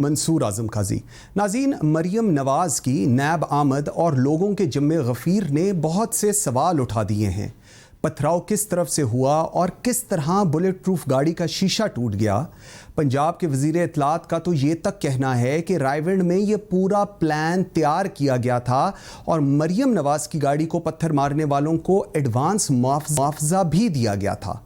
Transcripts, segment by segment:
मंसूर आजम काजी। नाज़रीन, मरियम नवाज़ की नैब आमद और लोगों के जिम्मे गफ़ीर ने बहुत से सवाल उठा दिए हैं। पथराव किस तरफ से हुआ और किस तरह बुलेट प्रूफ गाड़ी का शीशा टूट गया। पंजाब के वज़ीर इत्तलात का तो ये तक कहना है कि रायविंड में ये पूरा प्लान तैयार किया गया था और मरियम नवाज़ की गाड़ी को पत्थर मारने वालों को एडवांस मुआवजा भी दिया गया था।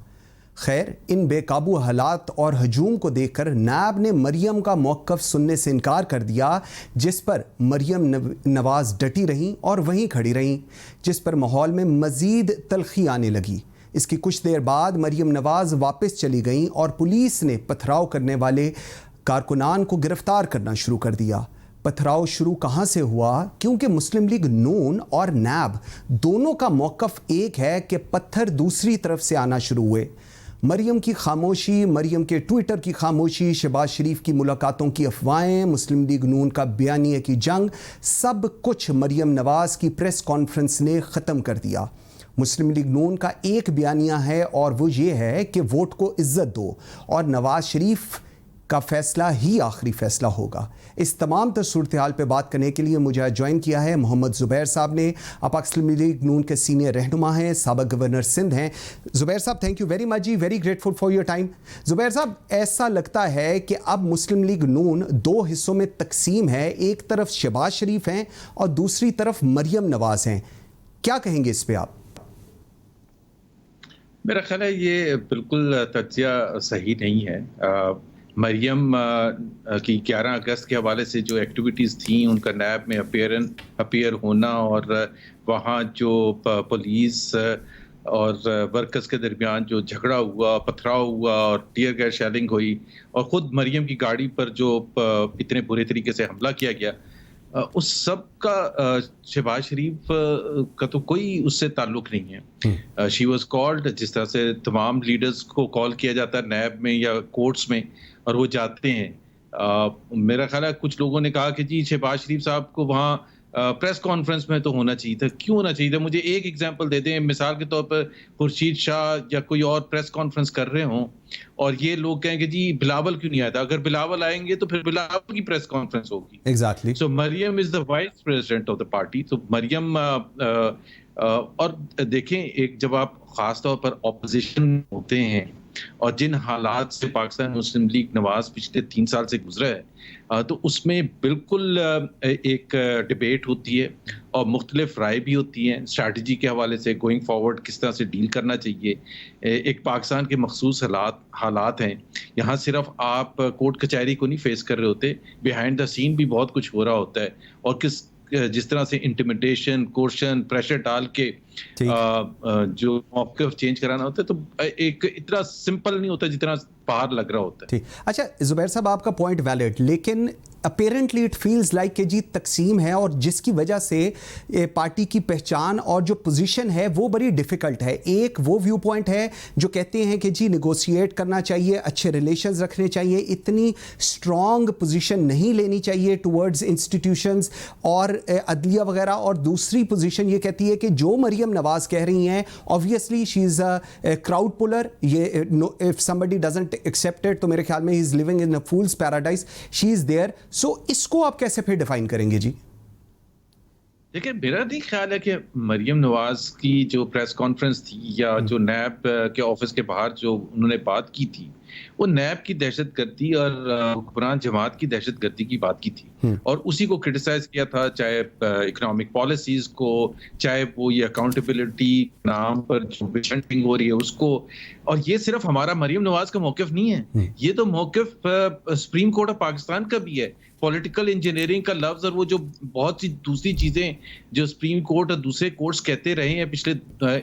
खैर, इन बेकाबू हालात और हजूम को देखकर नैब ने मरियम का मौक़िफ़ सुनने से इनकार कर दिया, जिस पर मरियम नवाज़ डटी रहीं और वहीं खड़ी रहीं, जिस पर माहौल में मज़ीद तल्खी आने लगी। इसकी कुछ देर बाद मरियम नवाज़ वापस चली गईं और पुलिस ने पथराव करने वाले कारकुनान को गिरफ्तार करना शुरू कर दिया। पथराव शुरू कहाँ से हुआ? क्योंकि मुस्लिम लीग नून और नैब दोनों का मौक़िफ़ एक है कि पत्थर दूसरी तरफ से आना शुरू हुए। मरियम की खामोशी, मरियम के ट्विटर की खामोशी, शहबाज शरीफ की मुलाकातों की अफवाहें, मुस्लिम लीग नून का बयानिए की जंग, सब कुछ मरियम नवाज़ की प्रेस कॉन्फ्रेंस ने ख़त्म कर दिया। मुस्लिम लीग नून का एक बयानिया है और वो ये है कि वोट को इज्जत दो और नवाज़ शरीफ का फैसला ही आखिरी फैसला होगा। इस तमाम सूरत हाल पर बात करने के लिए मुझे ज्वाइन किया है मोहम्मद ज़ुबैर साहब ने। आप मुस्लिम लीग नून के सीनियर रहनुमा हैं, साबिक़ गवर्नर सिंध हैं। ज़ुबैर साहब, thank you very much ji, very grateful for your time. Zubair साहब, ऐसा लगता है कि अब मुस्लिम लीग नून दो हिस्सों में तकसीम है, एक तरफ शहबाज शरीफ हैं और दूसरी तरफ मरियम नवाज़ हैं। क्या कहेंगे इस पर आप? मेरा ख्याल है ये बिल्कुल तज्जिया सही नहीं है। मरियम की 11 अगस्त के हवाले से जो एक्टिविटीज़ थी, उनका नैब में अपीयर होना और वहाँ जो पुलिस और वर्कर्स के दरमियान जो झगड़ा हुआ, पथराव हुआ और टीयर गैस शेलिंग हुई और ख़ुद मरियम की गाड़ी पर जो इतने बुरे तरीके से हमला किया गया, उस सब का शहबाज शरीफ का तो कोई उससे ताल्लुक नहीं है। शी वॉज कॉल्ड, जिस तरह से तमाम लीडर्स को कॉल किया जाता है नैब में या कोर्ट्स में, और वो जाते हैं। मेरा ख्याल है कुछ लोगों ने कहा कि जी शहबाज शरीफ साहब को वहाँ प्रेस कॉन्फ्रेंस में तो होना चाहिए था। क्यों होना चाहिए था? मुझे एक एग्जांपल दे दें, मिसाल के तौर पर खुर्शीद शाह या कोई और प्रेस कॉन्फ्रेंस कर रहे हों और ये लोग कहें कि जी बिलावल क्यों नहीं आया था। अगर बिलावल आएंगे तो फिर बिलावल की प्रेस कॉन्फ्रेंस होगी। Exactly. So Maryam is the vice president of the party. तो मरियम और देखें, एक जब आप खास तौर पर ऑपोजिशन होते हैं और जिन हालात से पाकिस्तान मुस्लिम लीग नवाज पिछले 3 साल से गुजरा है, तो उसमें बिल्कुल एक डिबेट होती है और मुख्तलिफ राय भी होती हैं स्ट्रैटेजी के हवाले से, गोइंग फॉरवर्ड किस तरह से डील करना चाहिए। एक पाकिस्तान के मखसूस हालात हैं, यहाँ सिर्फ आप कोर्ट कचहरी को नहीं फेस कर रहे होते, बिहाइंड द सीन भी बहुत कुछ हो रहा होता है। और जिस तरह से इंटिमिडेशन, कोर्शन, प्रेशर डाल के जो मौक़िफ़ चेंज कराना होता है, तो एक इतना सिंपल नहीं होता जितना बाहर लग रहा होता है। ठीक। अच्छा ज़ुबैर साहब, आपका पॉइंट वैलिड, लेकिन अपेरेंटली इट फील्स लाइक कि जी तकसीम है और जिसकी वजह से पार्टी की पहचान और जो पोजीशन है वो बड़ी डिफ़िकल्ट है। एक वो व्यू पॉइंट है जो कहते हैं कि जी निगोशिएट करना चाहिए, अच्छे रिलेशंस रखने चाहिए, इतनी स्ट्रॉन्ग पोजीशन नहीं लेनी चाहिए टुवर्ड्स इंस्टीट्यूशंस और अदलिया वगैरह। और दूसरी पोजीशन ये कहती है कि जो मरियम नवाज़ कह रही हैं, obviously she is a crowd puller. ये if somebody doesn't accept it तो मेरे ख्याल में he is living in a fool's paradise, she is there. So इसको आप कैसे फिर डिफाइन करेंगे जी? देखिए, मेरा नहीं ख्याल है कि मरियम नवाज की जो प्रेस कॉन्फ्रेंस थी या जो नैब के ऑफिस के बाहर जो उन्होंने बात की थी, वो नैब की दहशतगर्दी और हुक्मरान जमात की दहशतगर्दी की बात की थी और उसी को क्रिटिसाइज किया था, चाहे इकोनॉमिक पॉलिसीज को, चाहे वो ये अकाउंटेबिलिटी नाम पर जो बिशंटिंग हो रही है उसको। और ये सिर्फ हमारा मरियम नवाज का मौकिफ नहीं है, ये तो मौकिफ सुप्रीम कोर्ट ऑफ पाकिस्तान का भी है। पॉलिटिकल इंजीनियरिंग का लफ्ज और वो जो बहुत सी दूसरी चीजें जो सुप्रीम कोर्ट और दूसरे कोर्ट्स कहते रहे हैं पिछले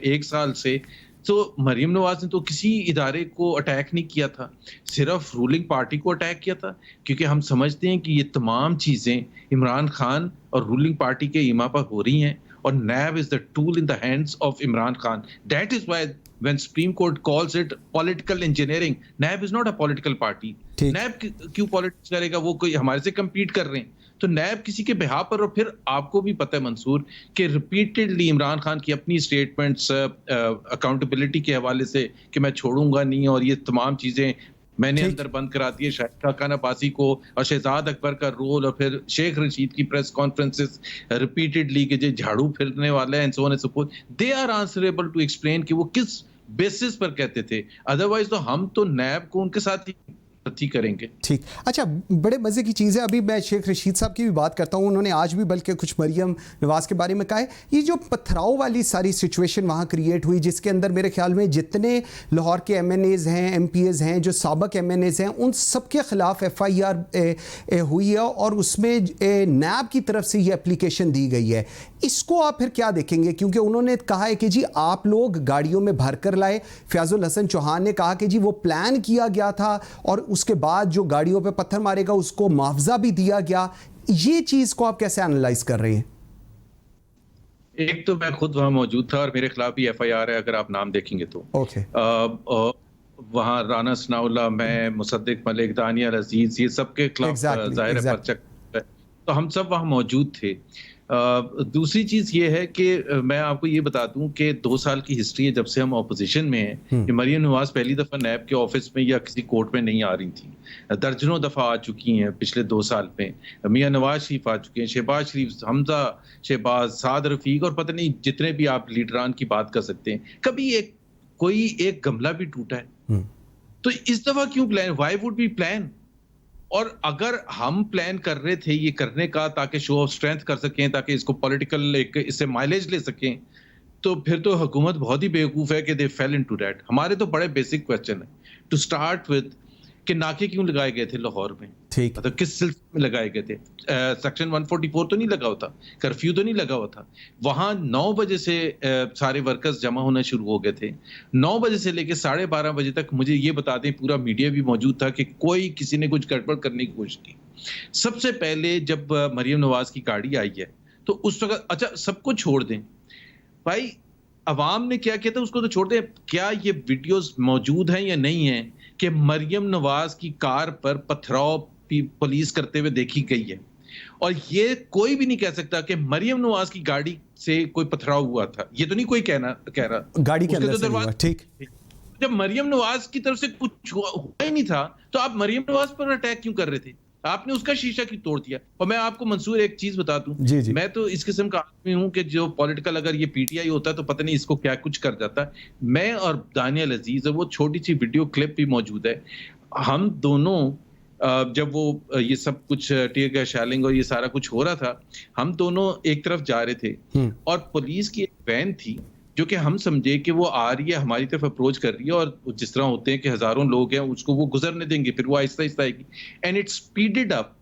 1 साल से, तो मरियम नवाज ने तो किसी इदारे को अटैक नहीं किया था, सिर्फ रूलिंग पार्टी को अटैक किया था। क्योंकि हम समझते हैं कि ये तमाम चीजें इमरान खान और रूलिंग पार्टी के ईमा पर हो रही हैं और NAB is the tool in the hands of Imran Khan. That is why when Supreme Court calls it political engineering, NAB is not a political party. NAB क्यों पॉलिटिक्स करेगा? वो कोई हमारे से compete कर रहे हैं, तो नैब किसी के बिहाफ पर। और फिर आपको भी पता है मंसूर कि रिपीटेडली इमरान खान की अपनी स्टेटमेंट्स अकाउंटेबिलिटी के हवाले से कि मैं छोड़ूंगा नहीं और ये तमाम चीजें मैंने अंदर बंद करा दिए शाहिद खान अब्बासी को और शहजाद अकबर का रोल, और फिर शेख रशीद की प्रेस कॉन्फ्रेंसेस रिपीटेडली कि जो झाड़ू फिरने वाले हैं and so on and so forth, they are answerable to explain कि वो किस बेसिस पर कहते थे। अदरवाइज तो हम तो नैब को उनके साथ ही करेंगे। ठीक, अच्छा, बड़े मज़े की चीज़ है। अभी मैं शेख रशीद साहब की भी बात करता हूँ, उन्होंने आज भी बल्कि कुछ मरियम नवाज़ के बारे में कहा है। ये जो पथराव वाली सारी सिचुएशन वहाँ क्रिएट हुई, जिसके अंदर मेरे ख्याल में जितने लाहौर के MNAs हैं, MPs हैं, जो साबक MNAs हैं, उन सब के ख़िलाफ़ FIR हुई है और उसमें नैब की तरफ से ये एप्लीकेशन दी गई है। इसको आप फिर क्या देखेंगे? क्योंकि उन्होंने कहा है कि जी आप लोग गाड़ियों में भर कर लाए। फयाजुल हसन चौहान ने कहा कि जी वो प्लान किया गया था और उसके बाद जो गाड़ियों पे पत्थर मारेगा उसको मुआवजा भी दिया गया। ये चीज को आप कैसे एनालाइज कर रहे हैं? एक तो मैं खुद वहां मौजूद था और मेरे खिलाफ भी FIR है, अगर आप नाम देखेंगे तो। ओके। वहां राना सनाउल्लाह, मैं, मुसद्दिक मलिक, दानियल अजीज, ये सबके खिलाफ जाहिर है पर्चा है, तो हम सब वहां मौजूद थे। दूसरी चीज ये है कि मैं आपको ये बता दूं कि 2 साल की हिस्ट्री है जब से हम ऑपोजिशन में हैं कि मरियम नवाज पहली दफा नैब के ऑफिस में या किसी कोर्ट में नहीं आ रही थी। दर्जनों दफा आ चुकी हैं पिछले 2 साल में। मियां नवाज शरीफ आ चुके हैं, शहबाज शरीफ, हमजा शहबाज, साद रफीक और पता नहीं जितने भी आप लीडरान की बात कर सकते हैं। कभी कोई एक गमला भी टूटा है? तो इस दफा क्यों plan? Why would be plan? और अगर हम प्लान कर रहे थे ये करने का ताकि शो ऑफ स्ट्रेंथ कर सकें, ताकि इसको पॉलिटिकल इससे माइलेज ले सकें, तो फिर तो हुकूमत बहुत ही बेवकूफ है कि दे फेल इनटू दैट। हमारे तो बड़े बेसिक क्वेश्चन है टू स्टार्ट विद कि नाके क्यों लगाए गए थे लाहौर में? ठीक, मतलब किस सिलसिले में लगाए गए थे? सेक्शन 144 तो नहीं लगा हुआ था, कर्फ्यू तो नहीं लगा हुआ था। वहां 9 बजे से सारे वर्कर्स जमा होना शुरू हो गए थे। 9 बजे से लेकर 12:30 बजे तक, मुझे ये बता दें, पूरा मीडिया भी मौजूद था कि कोई किसी ने कुछ गड़बड़ करने की कोशिश की। सबसे पहले जब मरियम नवाज की गाड़ी आई है तो उस वक्त, अच्छा सबको छोड़ दें भाई, अवाम ने क्या किया था उसको तो छोड़ दें, क्या ये वीडियोस मौजूद हैं या नहीं है कि मरियम नवाज की कार पर पथराव पुलिस करते हुए देखी गई है? और ये कोई भी नहीं कह सकता कि मरियम नवाज की गाड़ी से कोई पथराव हुआ था। ये तो नहीं कोई कह रहा गाड़ी के अंदर तो से हुआ। ठीक, जब मरियम नवाज की तरफ से कुछ हुआ ही नहीं था तो आप मरियम नवाज पर अटैक क्यों कर रहे थे? आपने उसका शीशा क्यों तोड़ दिया? और मैं आपको मंसूर एक चीज बता दूं, जी। मैं तो इस किस्म का आदमी हूं कि जो पॉलिटिकल, अगर ये PTI होता तो पता नहीं इसको क्या कुछ कर जाता। मैं और दानियल अजीज, वो छोटी सी वीडियो क्लिप भी मौजूद है, हम दोनों जब वो ये सब कुछ टीयर गैस शेलिंग और ये सारा कुछ हो रहा था, हम दोनों एक तरफ जा रहे थे और पुलिस की एक वैन थी जो कि हम समझे कि वो आ रही है, हमारी तरफ अप्रोच कर रही है, और जिस तरह होते हैं कि हजारों लोग हैं उसको वो गुजरने देंगे, फिर वो आहिस्ता आहिस्ता आएगी, and it speeded up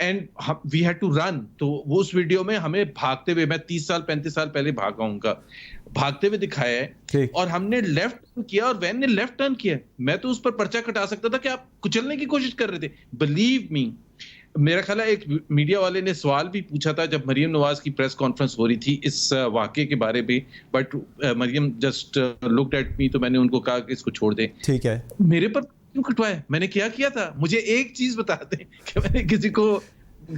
and we had to run. तो वो उस वीडियो में हमें भागते हुए, मैं 30 साल 35 साल पहले भागा हूँ, भागते हुए दिखाया है, और हमने लेफ्ट टर्न किया और वैन ने लेफ्ट टर्न किया। मैं तो उस पर पर्चा कटा सकता था कि आप कुचलने की कोशिश कर रहे थे। बिलीव मी, मेरा ख्याल है एक मीडिया वाले ने सवाल भी पूछा था जब मरियम नवाज की प्रेस कॉन्फ्रेंस हो रही थी इस वाकये के बारे में, but Maryam just looked at me, तो मैंने उनको कहा कि इसको छोड़ दें। ठीक है, मेरे पर क्यों कटवाया? मैंने क्या किया था? मुझे एक चीज बता दें कि मैंने किसी को।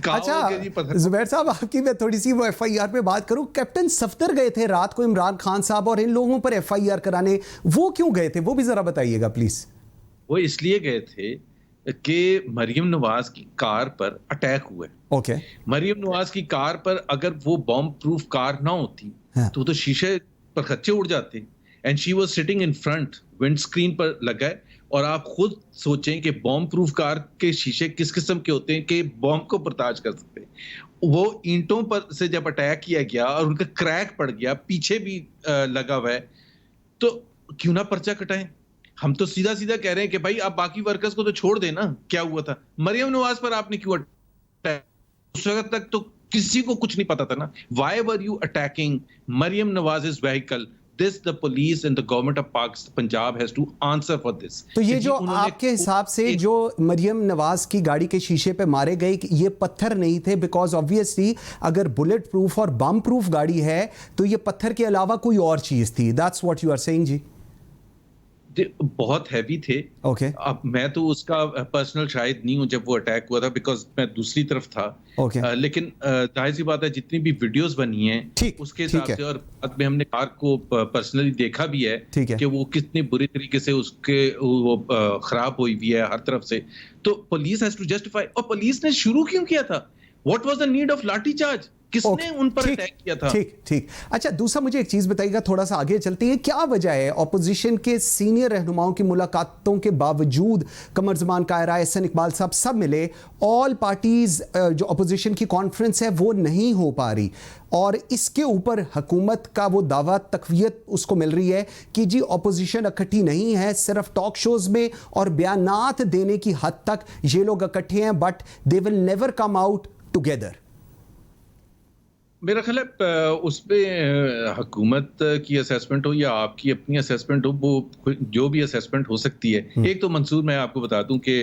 अच्छा जुबैर साहब, आपकी मैं थोड़ी सी वो FIR पे बात करूं। कैप्टन सफ्दर गए थे रात को इमरान खान साहब और इन लोगों पर FIR कराने, वो क्यों गए थे? वो भी जरा बताइएगा प्लीज। वो इसलिए गए थे कि मरियम नवाज की कार पर अटैक हुआ है। ओके। मरियम नवाज की कार पर अगर वो बॉम्ब प्रूफ कार ना होती तो शीशे पर खच्चे उड़ जाते, and she was sitting in front, wind screen पर लगा है। और आप खुद सोचें कि बॉम्ब प्रूफ कार के शीशे किस किस्म के होते हैं कि बॉम्ब को बर्दाश्त कर सकते हैं। वो ईंटों पर से जब अटैक किया गया और उनका क्रैक पड़ गया, पीछे भी लगा हुआ है, तो क्यों ना पर्चा कटाएं? हम तो सीधा सीधा कह रहे हैं कि भाई आप बाकी वर्कर्स को तो छोड़ देना। क्या हुआ था मरियम नवाज पर? आपने क्यों अटैक? उस वक्त तक तो किसी को कुछ नहीं पता था ना। Why were you attacking Maryam Nawaz's vehicle? This the police and the government of Pakistan, Punjab has to answer for this. तो ये जो आपके हिसाब से जो मरियम नवाज की गाड़ी के शीशे पे मारे गए, ये पत्थर नहीं थे? बिकॉज ऑब्वियसली अगर बुलेट प्रूफ और बम प्रूफ गाड़ी है तो ये पत्थर के अलावा कोई और चीज थी। That's what you are saying जी? बहुत हैवी थे। ओके अब मैं तो उसका पर्सनल शायद नहीं हूँ जब वो अटैक हुआ था, बिकॉज मैं दूसरी तरफ था। ओके लेकिन जाहिर सी बात है, जितनी भी वीडियोस बनी हैं ठीक उसके ठीक हिसाब है से, और बाद में हमने कार को पर्सनली देखा भी है ठीक है कि वो कितनी बुरी तरीके से उसके वो खराब हुई हुई है हर तरफ से। तो पुलिस हैज टू जस्टिफाई, और पुलिस ने शुरू क्यों किया था? What was the need of लाठी चार्ज? किसने ओके उन पर ठीक अटैक किया था? ठीक ठीक। अच्छा, दूसरा मुझे एक चीज बताइएगा, थोड़ा सा आगे चलते हैं, क्या वजह है ऑपोजिशन के सीनियर रहनुमाओं की मुलाकातों के बावजूद, कमर जमान कायरा, एहसन इकबाल साहब सब मिले, ऑल पार्टीज जो ऑपोजिशन की कॉन्फ्रेंस है वो नहीं हो पा रही, और इसके ऊपर हुकूमत का वो दावा, तकवीयत उसको मिल रही है कि जी ऑपोजिशन इकट्ठी नहीं है, सिर्फ टॉक शोज में और बयानात देने की हद तक ये लोग इकट्ठे हैं, but they will never come out together. मेरा ख्याल है उस पे हुकूमत की असेसमेंट हो या आपकी अपनी असेसमेंट हो, वो जो भी असेसमेंट हो सकती है। एक तो मंसूर, मैं आपको बता दूं कि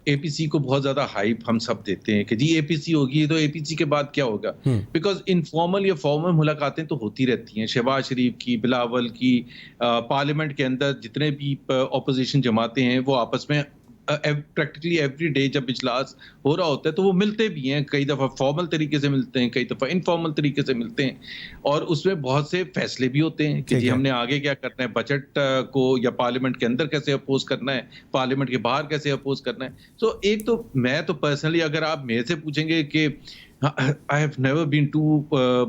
एपीसी को बहुत ज्यादा हाइप हम सब देते हैं कि जी एपीसी होगी, तो एपीसी के बाद क्या होगा? बिकॉज इनफॉर्मल या फॉर्मल मुलाकातें तो होती रहती हैं, शहबाज शरीफ की, बिलावल की, पार्लियामेंट के अंदर जितने भी ऑपोजिशन जमाते हैं वो आपस में प्रैक्टिकली एवरी डे जब इजलास हो रहा होता है तो वो मिलते भी हैं, कई दफ़ा फॉर्मल तरीके से मिलते हैं, कई दफ़ा इनफॉर्मल तरीके से मिलते हैं, और उसमें बहुत से फैसले भी होते हैं कि जी हमने आगे क्या करना है, बजट को या पार्लियामेंट के अंदर कैसे अपोज करना है, पार्लियामेंट के बाहर कैसे अपोज करना है। तो एक तो मैं तो पर्सनली, अगर आप मेरे से पूछेंगे कि I have never been too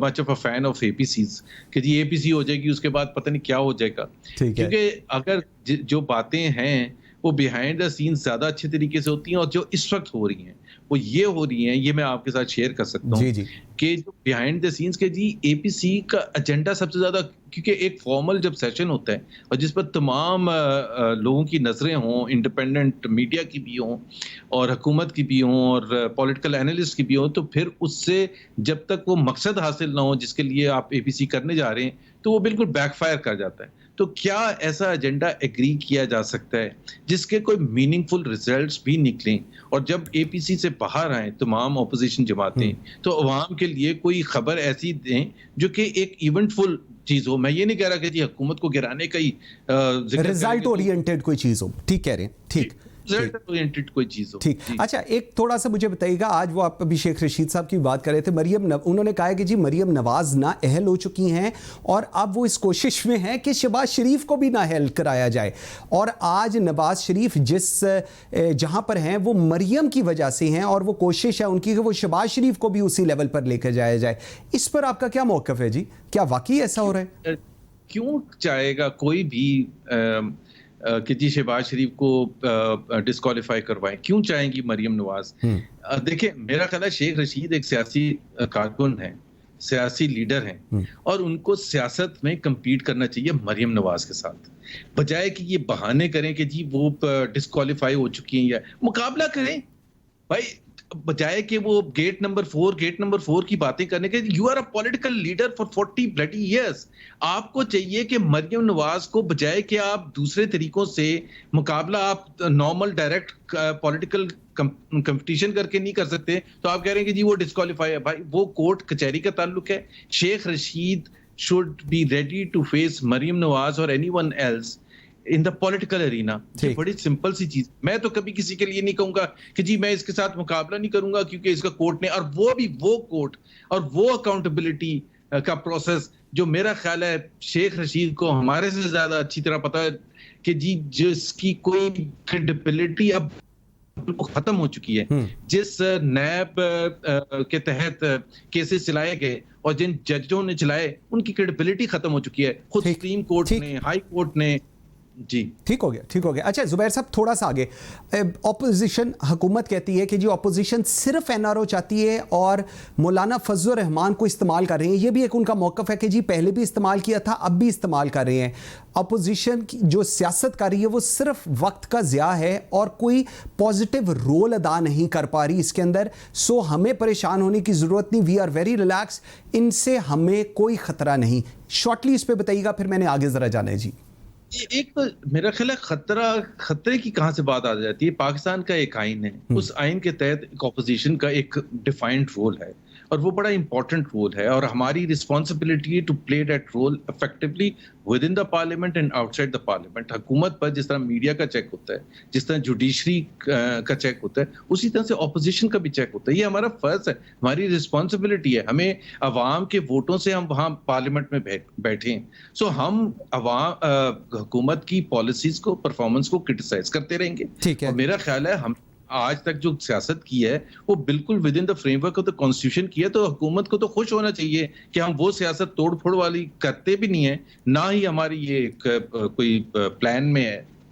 much of a fan of APCs कि जी एपीसी हो जाएगी उसके बाद पता नहीं क्या हो जाएगा, क्योंकि अगर जो बातें हैं वो बिहाइंड द सीन्स ज्यादा अच्छे तरीके से होती हैं, और जो इस वक्त हो रही हैं वो ये हो रही हैं, ये मैं आपके साथ शेयर कर सकता हूँ कि जो बिहाइंड द सीन्स के जी एपीसी का एजेंडा सबसे ज्यादा, क्योंकि एक फॉर्मल जब सेशन होता है और जिस पर तमाम लोगों की नजरें हों, इंडिपेंडेंट मीडिया की भी हों और हुकूमत की भी हों और पॉलिटिकल एनालिस्ट की भी हों, तो फिर उससे जब तक वो मकसद हासिल ना हो जिसके लिए आप एपीसी करने जा रहे हैं, तो वो बिल्कुल बैकफायर कर जाता है। तो क्या ऐसा एजेंडा एग्री किया जा सकता है जिसके कोई मीनिंगफुल रिजल्ट्स भी निकलें, और जब एपीसी से बाहर आए तमाम ऑपोजिशन जमातें, तो अवाम के लिए कोई खबर ऐसी दें जो कि एक इवेंटफुल चीज हो? मैं ये नहीं कह रहा कि जी हुकूमत को गिराने का ही रिजल्ट ओरिएंटेड कोई चीज हो। ठीक कह रहे हैं, ठीक कोई चीज हो। ठीक। अच्छा, एक थोड़ा सा मुझे बताइएगा, आज वो आप अभी शेख रशीद साहब की बात कर रहे थे, उन्होंने कहा कि जी मरियम नवाज ना अहल हो चुकी हैं और अब वो इस कोशिश में हैं कि शहबाज शरीफ को भी ना अहल कराया जाए, और आज नवाज शरीफ जिस जहां पर हैं वो मरियम की वजह से हैं, और वो कोशिश है उनकी कि वो शहबाज शरीफ को भी उसी लेवल पर लेकर जाया जाए। इस पर आपका क्या मौक़िफ़ है जी? क्या वाकई ऐसा हो रहा है? क्यों चाहेगा कोई भी कि जी शहबाज शरीफ को डिस्क्वालीफाई करवाएं? क्यों चाहेंगी मरियम नवाज? देखिए, मेरा ख्याल है शेख रशीद एक सियासी कारकुन है, सियासी लीडर हैं, और उनको सियासत में compete करना चाहिए मरियम नवाज के साथ, बजाय कि ये बहाने करें कि जी वो डिस्क्वालीफाई हो चुकी हैं, या मुकाबला करें भाई, बजाय कि वो गेट नंबर 4 की बातें करने के। You are a political leader for 40 bloody years. आपको चाहिए कि मरियम नवाज को, बजाय कि आप दूसरे तरीकों से मुकाबला, आप नॉर्मल डायरेक्ट पॉलिटिकल कंपटीशन करके नहीं कर सकते, तो आप कह रहे हैं कि जी वो डिस्क्वालीफाई है। भाई, वो कोर्ट कचहरी का ताल्लुक है। Sheikh Rashid should be ready to face Maryam Nawaz और anyone else in the political arena. ये बड़ी सिंपल सी चीज। मैं तो कभी किसी के लिए नहीं कहूंगा कि जी मैं इसके साथ मुकाबला नहीं करूंगा क्योंकि इसका कोर्ट ने, और वो भी वो कोर्ट और वो अकाउंटेबिलिटी का प्रोसेस जो मेरा ख्याल है शेख रशीद को हमारे से ज्यादा अच्छी तरह पता है कि जी जिसकी कोई क्रेडिबिलिटी अब खत्म हो चुकी है। जिस नैब के तहत केसेस चलाए गए और जिन जजों ने चलाए, उनकी क्रेडिबिलिटी खत्म हो चुकी है। खुद सुप्रीम कोर्ट ने, हाई कोर्ट ने। जी, ठीक हो गया। अच्छा जुबैर साहब, थोड़ा सा आगे, ऑपोजिशन, हुकूमत कहती है कि जी ऑपोजिशन सिर्फ एनआरओ चाहती है और मौलाना फजल रहमान को इस्तेमाल कर रहे हैं। ये भी एक उनका मौक़िफ़ है कि जी पहले भी इस्तेमाल किया था, अब भी इस्तेमाल कर रहे हैं। ऑपोजिशन की जो सियासत कर रही है वो सिर्फ वक्त का ज़िया है और कोई पॉजिटिव रोल अदा नहीं कर पा रही इसके अंदर। सो हमें परेशान होने की ज़रूरत नहीं, वी आर वेरी रिलैक्स, इनसे हमें कोई ख़तरा नहीं। शॉर्टली इस पर बताइएगा, फिर मैंने आगे ज़रा जाना है जी। एक तो मेरा ख्याल है खतरे की कहां से बात आ जाती है। पाकिस्तान का एक आइन है, उस आइन के तहत एक ऑपोजिशन का एक डिफाइंड रोल है, और वो बड़ा इंपॉर्टेंट रोल है और हमारी रिस्पॉन्सिबिलिटी है to play that role effectively within the parliament and outside the parliament. हुकूमत पर जिस तरह मीडिया का चेक होता है, जिस तरह जुडिशरी का चेक होता है, उसी तरह से ऑपोजिशन का भी चेक होता है। ये हमारा फर्ज है, हमारी रिस्पॉन्सिबिलिटी है। हमें अवाम के वोटों से हम वहाँ पार्लियामेंट में बैठे हैं, सो हम हुकूमत की पॉलिसीज को, परफॉर्मेंस को क्रिटिसाइज करते रहेंगे। ठीक है। और मेरा ख्याल है हम आज तक जो सियासत की है वो बिल्कुल with in the framework of the constitution की है, तो हुकूमत को तो खुश होना चाहिए कि हम वो सियासत तोड़ फोड़ वाली करते भी नहीं है, ना ही हमारी ये कोई प्लान में है